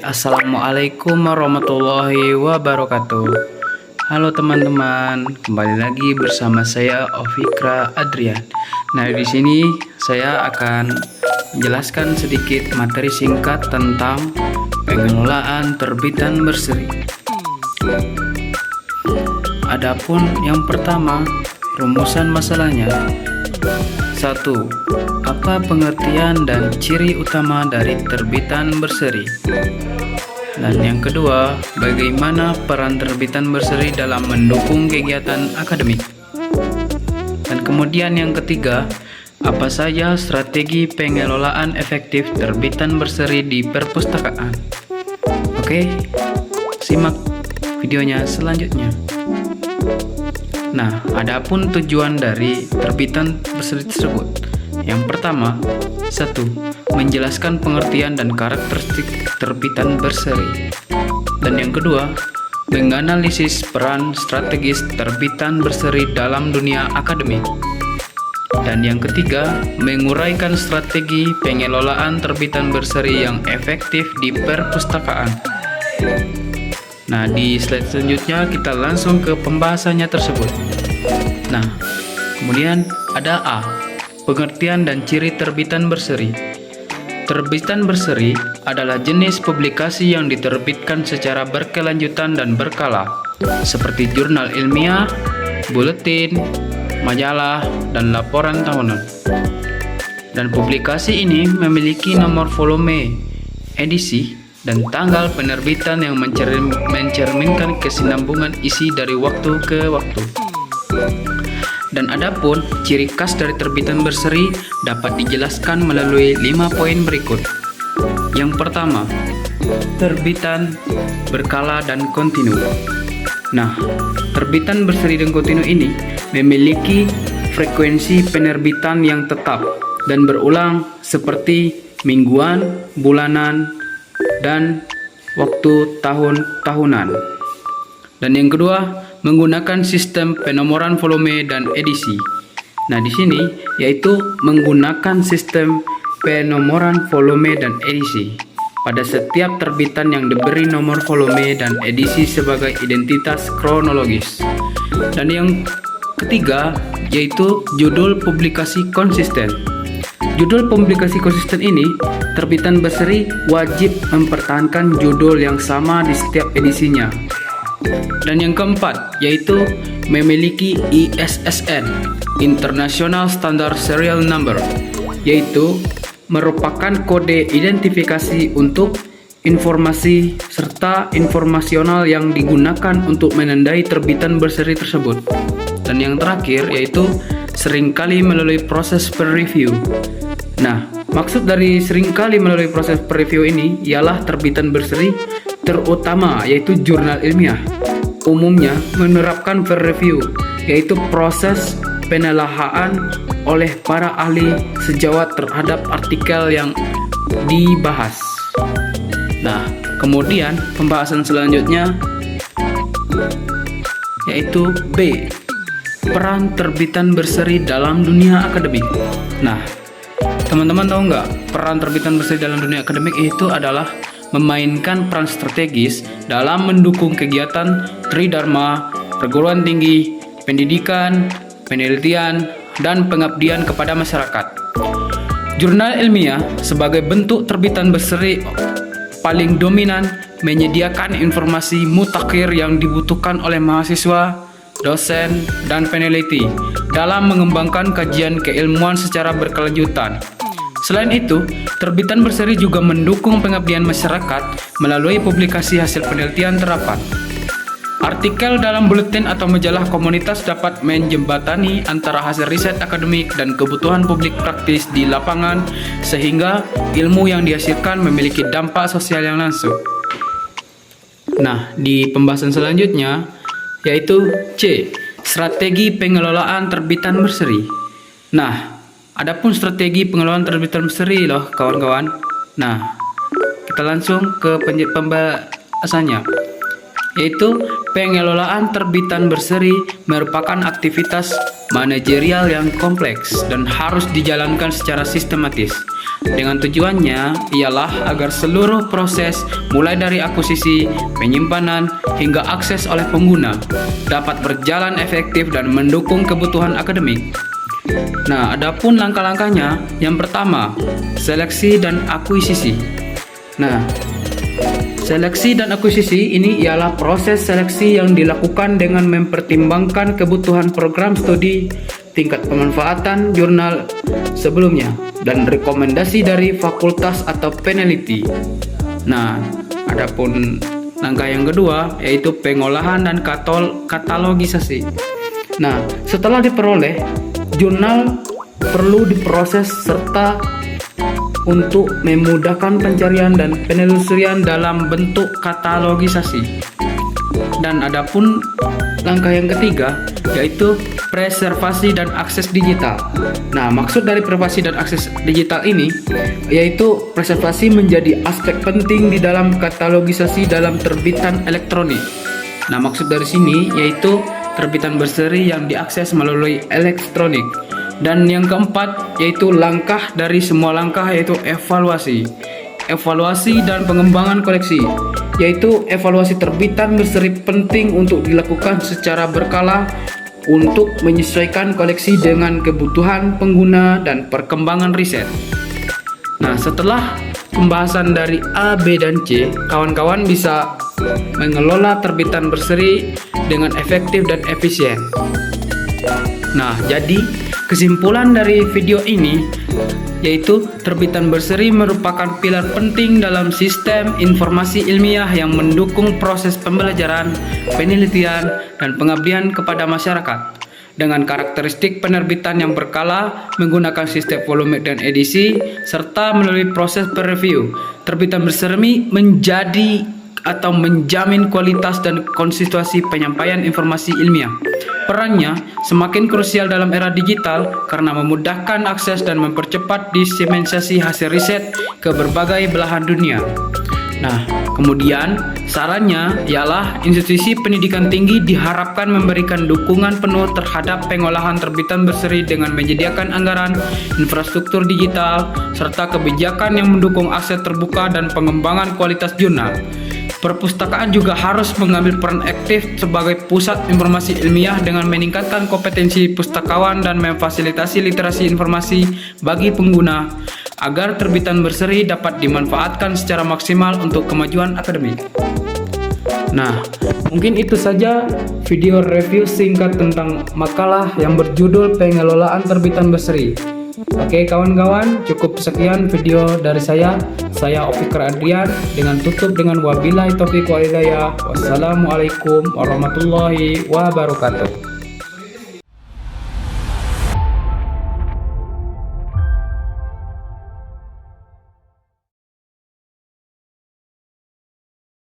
Assalamualaikum warahmatullahi wabarakatuh. Halo teman-teman, kembali lagi bersama saya Ofikra Adrian. Nah, di sini saya akan menjelaskan sedikit materi singkat tentang pengelolaan terbitan berseri. Adapun yang pertama, rumusan masalahnya. 1. Apa pengertian dan ciri utama dari terbitan berseri? Dan yang kedua, bagaimana peran terbitan berseri dalam mendukung kegiatan akademik? Dan kemudian yang ketiga, apa saja strategi pengelolaan efektif terbitan berseri di perpustakaan? Oke, simak videonya selanjutnya. Nah, adapun tujuan dari terbitan berseri tersebut. Yang pertama, 1. Menjelaskan pengertian dan karakteristik terbitan berseri. Dan yang kedua, menganalisis peran strategis terbitan berseri dalam dunia akademik. Dan yang ketiga, menguraikan strategi pengelolaan terbitan berseri yang efektif di perpustakaan. Nah, di slide selanjutnya kita langsung ke pembahasannya tersebut. Nah, kemudian ada A. Pengertian dan ciri terbitan berseri. Terbitan berseri adalah jenis publikasi yang diterbitkan secara berkelanjutan dan berkala, seperti jurnal ilmiah, buletin, majalah, dan laporan tahunan. Dan publikasi ini memiliki nomor volume, edisi, dan tanggal penerbitan yang mencerminkan kesinambungan isi dari waktu ke waktu. Dan adapun ciri khas dari terbitan berseri dapat dijelaskan melalui 5 poin berikut. Yang pertama, terbitan berkala dan kontinu. Nah, terbitan berseri dan kontinu ini memiliki frekuensi penerbitan yang tetap dan berulang seperti mingguan, bulanan, dan waktu tahunan. Dan yang kedua, menggunakan sistem penomoran volume dan edisi. Nah, di sini yaitu menggunakan sistem penomoran volume dan edisi pada setiap terbitan yang diberi nomor volume dan edisi sebagai identitas kronologis. Dan yang ketiga yaitu judul publikasi konsisten. Judul publikasi konsisten ini, terbitan berseri wajib mempertahankan judul yang sama di setiap edisinya. Dan yang keempat yaitu memiliki ISSN, International Standard Serial Number, yaitu merupakan kode identifikasi untuk informasi serta informasional yang digunakan untuk menandai terbitan berseri tersebut. Dan yang terakhir yaitu seringkali melalui proses peer review. Nah, maksud dari seringkali melalui proses peer review ini ialah terbitan berseri terutama yaitu jurnal ilmiah umumnya menerapkan peer review, yaitu proses penelaahan oleh para ahli sejawat terhadap artikel yang dibahas. Nah, kemudian pembahasan selanjutnya yaitu B. Peran terbitan berseri dalam dunia akademik. Nah, teman-teman tahu nggak, peran terbitan berseri dalam dunia akademik itu adalah memainkan peran strategis dalam mendukung kegiatan tridharma, perguruan tinggi, pendidikan, penelitian, dan pengabdian kepada masyarakat. Jurnal ilmiah sebagai bentuk terbitan berseri paling dominan menyediakan informasi mutakhir yang dibutuhkan oleh mahasiswa, dosen, dan peneliti dalam mengembangkan kajian keilmuan secara berkelanjutan. Selain itu, terbitan berseri juga mendukung pengabdian masyarakat melalui publikasi hasil penelitian terapan. Artikel dalam buletin atau majalah komunitas dapat menjembatani antara hasil riset akademik dan kebutuhan publik praktis di lapangan, sehingga ilmu yang dihasilkan memiliki dampak sosial yang langsung. Nah, di pembahasan selanjutnya yaitu C. Strategi pengelolaan terbitan berseri. Nah, adapun strategi pengelolaan terbitan berseri loh kawan-kawan. Nah, kita langsung ke pembahasannya. yaitu pengelolaan terbitan berseri merupakan aktivitas manajerial yang kompleks dan harus dijalankan secara sistematis. Dengan tujuannya ialah agar seluruh proses mulai dari akuisisi, penyimpanan, hingga akses oleh pengguna dapat berjalan efektif dan mendukung kebutuhan akademik. Nah, adapun langkah-langkahnya, yang pertama, seleksi dan akuisisi. Nah, seleksi dan akuisisi ini ialah proses seleksi yang dilakukan dengan mempertimbangkan kebutuhan program studi, tingkat pemanfaatan jurnal sebelumnya, dan rekomendasi dari fakultas atau peneliti. Nah, adapun langkah yang kedua yaitu pengolahan dan katalogisasi. Nah, setelah diperoleh, jurnal perlu diproses serta untuk memudahkan pencarian dan penelusuran dalam bentuk katalogisasi. Dan adapun langkah yang ketiga yaitu preservasi dan akses digital. Nah, maksud dari preservasi dan akses digital ini yaitu preservasi menjadi aspek penting di dalam katalogisasi dalam terbitan elektronik. Nah, maksud dari sini yaitu terbitan berseri yang diakses melalui elektronik. Dan yang keempat yaitu langkah dari semua langkah yaitu evaluasi. Evaluasi dan pengembangan koleksi, yaitu evaluasi terbitan berseri penting untuk dilakukan secara berkala untuk menyesuaikan koleksi dengan kebutuhan pengguna dan perkembangan riset. Nah, setelah pembahasan dari A, B, dan C, kawan-kawan bisa mengelola terbitan berseri dengan efektif dan efisien. Nah, jadi kesimpulan dari video ini yaitu terbitan berseri merupakan pilar penting dalam sistem informasi ilmiah yang mendukung proses pembelajaran, penelitian, dan pengabdian kepada masyarakat. Dengan karakteristik penerbitan yang berkala, menggunakan sistem volumik dan edisi, serta melalui proses peer review, terbitan berseri menjadi atau menjamin kualitas dan konsistensi penyampaian informasi ilmiah. Perannya semakin krusial dalam era digital karena memudahkan akses dan mempercepat diseminasi hasil riset ke berbagai belahan dunia. Nah, kemudian sarannya ialah institusi pendidikan tinggi diharapkan memberikan dukungan penuh terhadap pengolahan terbitan berseri dengan menyediakan anggaran, infrastruktur digital, serta kebijakan yang mendukung akses terbuka dan pengembangan kualitas jurnal. Perpustakaan juga harus mengambil peran aktif sebagai pusat informasi ilmiah dengan meningkatkan kompetensi pustakawan dan memfasilitasi literasi informasi bagi pengguna agar terbitan berseri dapat dimanfaatkan secara maksimal untuk kemajuan akademik. Nah, mungkin itu saja video review singkat tentang makalah yang berjudul pengelolaan terbitan berseri. Oke kawan-kawan, cukup sekian video dari saya Ofikar Adrian, dengan tutup dengan wabillahi taufiq wal hidayah. Wassalamualaikum warahmatullahi wabarakatuh.